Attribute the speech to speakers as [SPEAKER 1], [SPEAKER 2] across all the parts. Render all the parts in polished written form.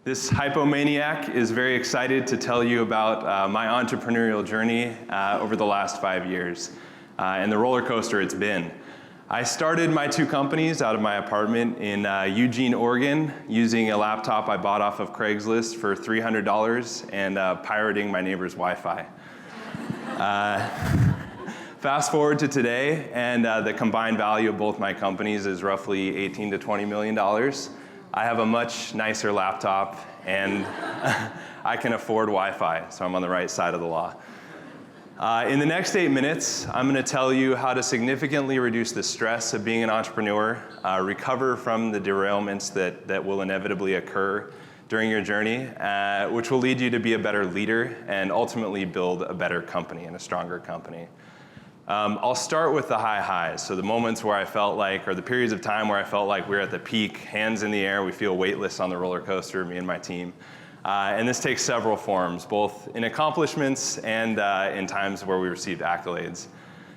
[SPEAKER 1] This hypomaniac is very excited to tell you about my entrepreneurial journey over the last 5 years and the roller coaster it's been. I started my two companies out of my apartment in Eugene, Oregon, using a laptop I bought off of Craigslist for $300 and pirating my neighbor's Wi-Fi. Fast forward to today, and the combined value of both my companies is roughly $18 to $20 million. I have a much nicer laptop, and I can afford Wi-Fi, so I'm on the right side of the law. In the next 8 minutes, I'm going to tell you how to significantly reduce the stress of being an entrepreneur, recover from the derailments that will inevitably occur during your journey, which will lead you to be a better leader and ultimately build a better company and a stronger company. I'll start with the high highs, so the moments where I felt like, or the periods of time where I felt like we were at the peak, hands in the air, we feel weightless on the roller coaster, me and my team. And this takes several forms, both in accomplishments and in times where we received accolades.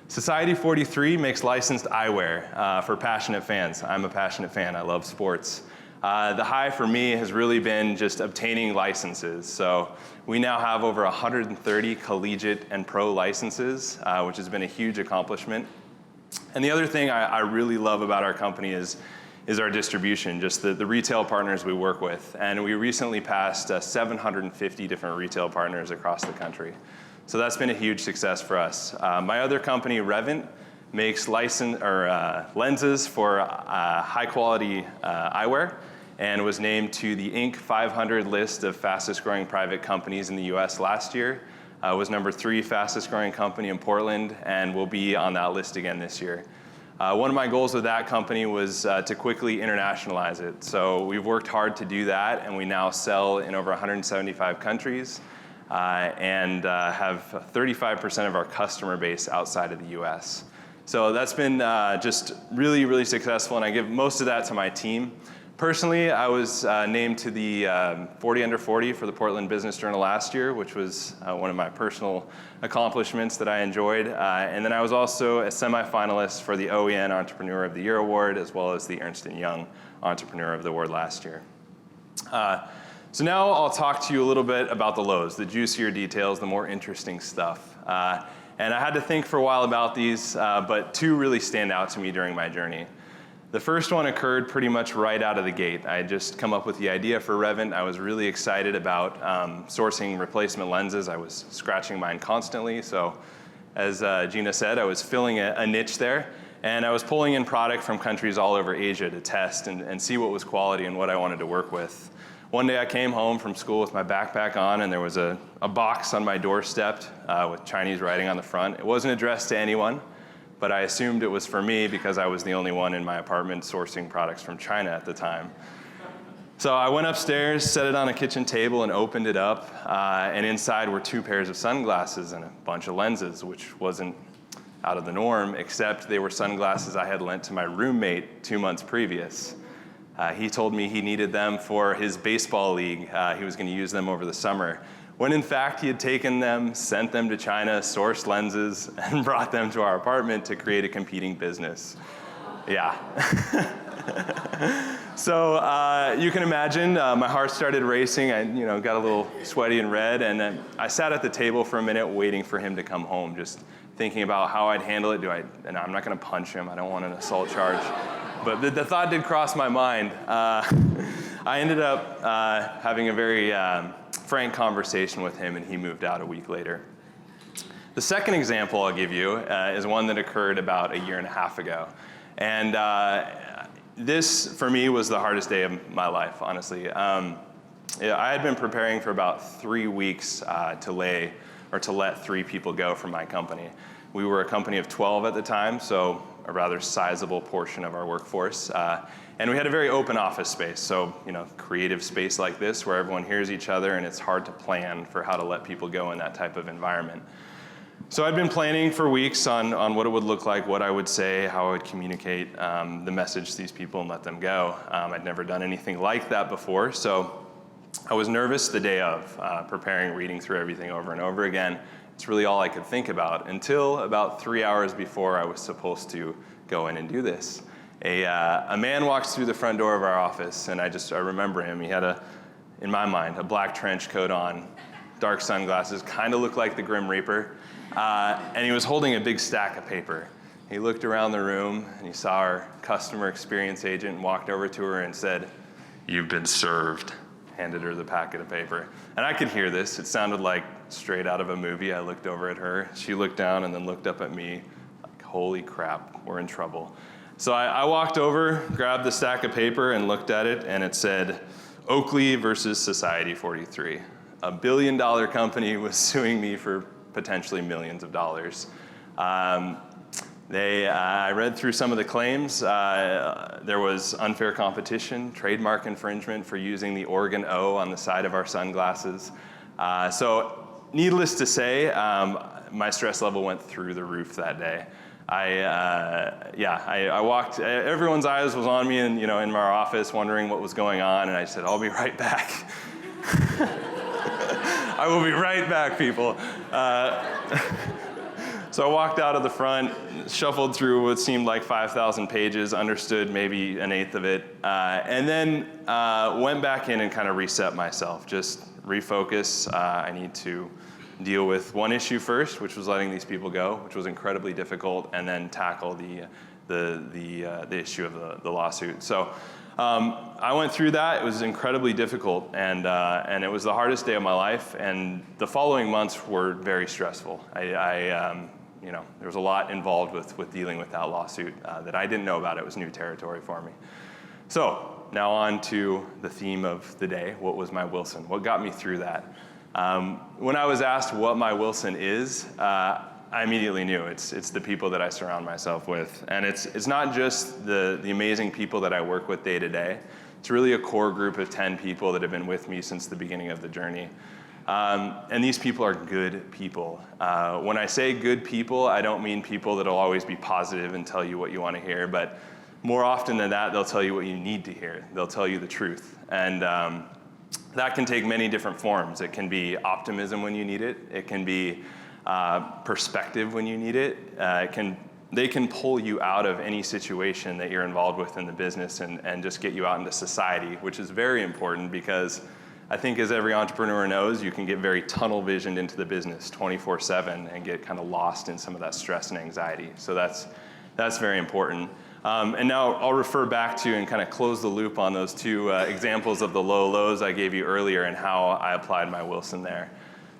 [SPEAKER 1] Society43 makes licensed eyewear for passionate fans. I'm a passionate fan, I love sports. The high for me has really been just obtaining licenses. So we now have over 130 collegiate and pro licenses, which has been a huge accomplishment. And the other thing I really love about our company is our distribution, just the retail partners we work with. And we recently passed 750 different retail partners across the country. So that's been a huge success for us. My other company, Revant, makes lenses for high quality eyewear, and was named to the Inc. 500 list of fastest growing private companies in the US last year. Was number 3 fastest growing company in Portland, and will be on that list again this year. One of my goals with that company was to quickly internationalize it. So we've worked hard to do that, and we now sell in over 175 countries and have 35% of our customer base outside of the US. So that's been just really, really successful, and I give most of that to my team. Personally, I was named to the 40 Under 40 for the Portland Business Journal last year, which was one of my personal accomplishments that I enjoyed. And then I was also a semifinalist for the OEN Entrepreneur of the Year Award, as well as the Ernst & Young Entrepreneur of the Award last year. So now I'll talk to you a little bit about the lows, the juicier details, the more interesting stuff. And I had to think for a while about these, but 2 really stand out to me during my journey. The first one occurred pretty much right out of the gate. I had just come up with the idea for Revant. I was really excited about sourcing replacement lenses. I was scratching mine constantly, so as Gina said, I was filling a niche there, and I was pulling in product from countries all over Asia to test and see what was quality and what I wanted to work with. One day I came home from school with my backpack on, and there was a box on my doorstep with Chinese writing on the front. It wasn't addressed to anyone, but I assumed it was for me because I was the only one in my apartment sourcing products from China at the time. So I went upstairs, set it on a kitchen table, and opened it up, and inside were 2 pairs of sunglasses and a bunch of lenses, which wasn't out of the norm, except they were sunglasses I had lent to my roommate 2 months previous. He told me he needed them for his baseball league. He was gonna use them over the summer, when in fact he had taken them, sent them to China, sourced lenses, and brought them to our apartment to create a competing business. Yeah. So you can imagine, my heart started racing. I got a little sweaty and red, and then I sat at the table for a minute waiting for him to come home, just thinking about how I'd handle it. And I'm not gonna punch him, I don't want an assault charge. But the thought did cross my mind. I ended up having a very frank conversation with him, and he moved out a week later. The second example I'll give you is one that occurred about 1.5 years ago. And this, for me, was the hardest day of my life, honestly. I had been preparing for about 3 weeks to let 3 people go from my company. We were a company of 12 at the time, so a rather sizable portion of our workforce. And we had a very open office space, so creative space like this where everyone hears each other, and it's hard to plan for how to let people go in that type of environment. So I'd been planning for weeks on what it would look like, what I would say, how I would communicate the message to these people and let them go. I'd never done anything like that before, so I was nervous the day of, preparing, reading through everything over and over again. It's really all I could think about until about 3 hours before I was supposed to go in and do this. A man walks through the front door of our office, and I remember him. He had in my mind, a black trench coat on, dark sunglasses, kind of looked like the Grim Reaper, and he was holding a big stack of paper. He looked around the room, and he saw our customer experience agent and walked over to her and said, "You've been served," handed her the packet of paper. And I could hear this. It sounded like straight out of a movie. I looked over at her. She looked down and then looked up at me like, holy crap, we're in trouble. So I walked over, grabbed the stack of paper and looked at it, and it said, Oakley versus Society43. $1 billion company was suing me for potentially millions of dollars. I read through some of the claims. There was unfair competition, trademark infringement for using the Oregon O on the side of our sunglasses. So needless to say, my stress level went through the roof that day. I walked, everyone's eyes was on me and, in our office wondering what was going on, and I said, I'll be right back. I will be right back, people. So I walked out of the front, shuffled through what seemed like 5,000 pages, understood maybe an eighth of it, and then went back in and kind of reset myself, just refocus. I need to deal with one issue first, which was letting these people go, which was incredibly difficult, and then tackle the issue of the lawsuit. So I went through that. It was incredibly difficult, and it was the hardest day of my life, and the following months were very stressful. There was a lot involved with dealing with that lawsuit that I didn't know about. It was new territory for me. So now on to the theme of the day. What was my Wilson? What got me through that? When I was asked what my Wilson is, I immediately knew it's the people that I surround myself with. And it's not just the amazing people that I work with day to day. It's really a core group of 10 people that have been with me since the beginning of the journey. And these people are good people. When I say good people, I don't mean people that'll always be positive and tell you what you want to hear, but more often than that, they'll tell you what you need to hear. They'll tell you the truth. And that can take many different forms. It can be optimism when you need it. It can be perspective when you need it. They can pull you out of any situation that you're involved with in the business and just get you out into society, which is very important because I think as every entrepreneur knows, you can get very tunnel visioned into the business 24/7 and get kind of lost in some of that stress and anxiety. So that's very important. And now I'll refer back to and kind of close the loop on those two examples of the low lows I gave you earlier and how I applied my Wilson there.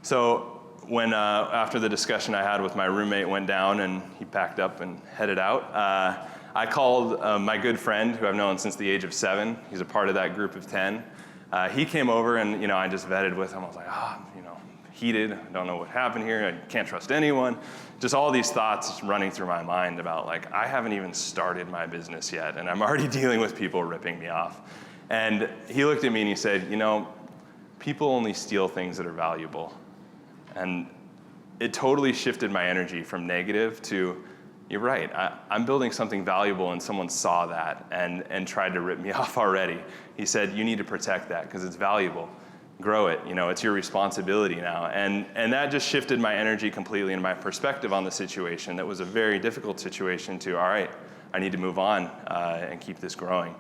[SPEAKER 1] So when after the discussion I had with my roommate went down and he packed up and headed out, I called my good friend who I've known since the age of 7. He's a part of that group of 10. He came over and, I just vetted with him. I was like, heated. I don't know what happened here. I can't trust anyone. Just all these thoughts running through my mind about I haven't even started my business yet, and I'm already dealing with people ripping me off. And he looked at me and he said, people only steal things that are valuable. And it totally shifted my energy from negative to, you're right, I'm building something valuable and someone saw that and tried to rip me off already. He said, you need to protect that because it's valuable. Grow it, it's your responsibility now. And that just shifted my energy completely and my perspective on the situation. That was a very difficult situation to, all right, I need to move on and keep this growing.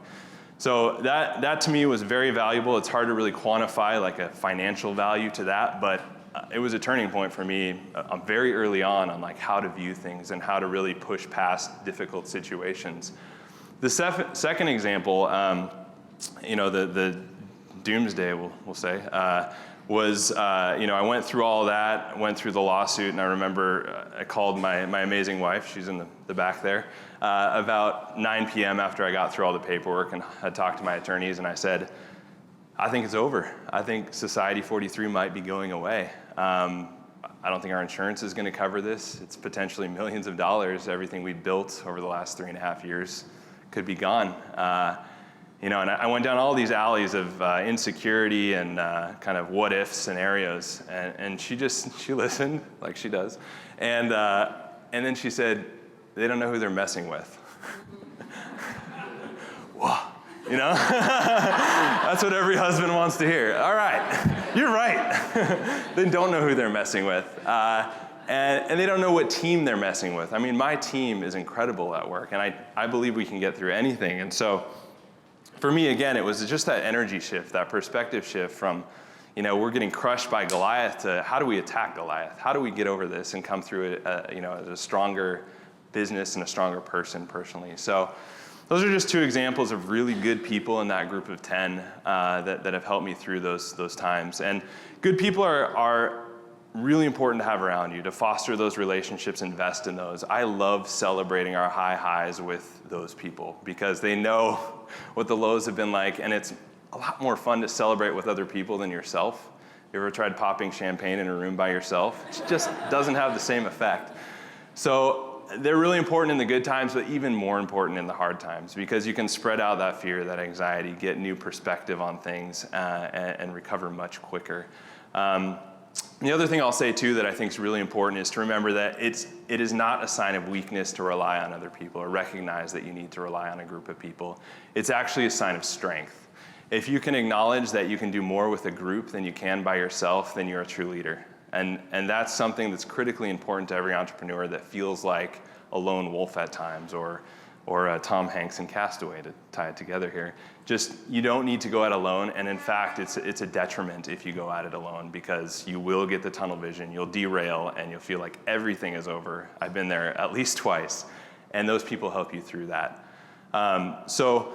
[SPEAKER 1] So that to me was very valuable. It's hard to really quantify like a financial value to that, but it was a turning point for me very early on how to view things and how to really push past difficult situations. The second example, the doomsday, we'll say, was, I went through all that, went through the lawsuit, and I remember I called my amazing wife, she's in the back there, about 9 p.m. after I got through all the paperwork and I talked to my attorneys and I said, I think it's over. I think Society43 might be going away. I don't think our insurance is going to cover this. It's potentially millions of dollars. Everything we built over the last 3.5 years could be gone. And I went down all these alleys of insecurity and kind of what if scenarios. And she listened like she does. And then she said, they don't know who they're messing with. Whoa. That's what every husband wants to hear. All right, you're right. They don't know who they're messing with. And they don't know what team they're messing with. I mean, my team is incredible at work, and I believe we can get through anything. And so for me, again, it was just that energy shift, that perspective shift from, we're getting crushed by Goliath to how do we attack Goliath? How do we get over this and come through it, as a stronger business and a stronger person personally? So those are just two examples of really good people in that group of 10 that have helped me through those times. And good people are really important to have around you, to foster those relationships, invest in those. I love celebrating our high highs with those people because they know what the lows have been like, and it's a lot more fun to celebrate with other people than yourself. You ever tried popping champagne in a room by yourself? It just doesn't have the same effect. So they're really important in the good times, but even more important in the hard times, because you can spread out that fear, that anxiety, get new perspective on things, and recover much quicker. The other thing I'll say too that I think is really important is to remember that it is not a sign of weakness to rely on other people or recognize that you need to rely on a group of people. It's actually a sign of strength. If you can acknowledge that you can do more with a group than you can by yourself, then you're a true leader. And that's something that's critically important to every entrepreneur that feels like a lone wolf at times, or Tom Hanks in Castaway, to tie it together here. Just, you don't need to go it alone, and in fact, it's a detriment if you go at it alone, because you will get the tunnel vision, you'll derail, and you'll feel like everything is over. I've been there at least twice, and those people help you through that. So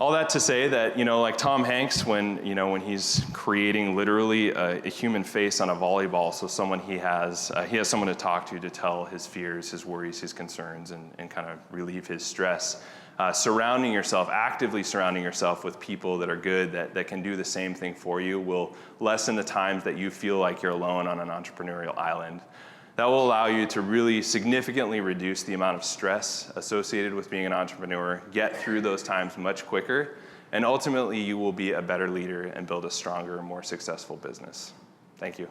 [SPEAKER 1] all that to say that, like Tom Hanks, when he's creating literally a human face on a volleyball, so someone he has someone to talk to tell his fears, his worries, his concerns, and kind of relieve his stress. Actively surrounding yourself with people that are good, that can do the same thing for you, will lessen the times that you feel like you're alone on an entrepreneurial island. That will allow you to really significantly reduce the amount of stress associated with being an entrepreneur, get through those times much quicker, and ultimately you will be a better leader and build a stronger, more successful business. Thank you.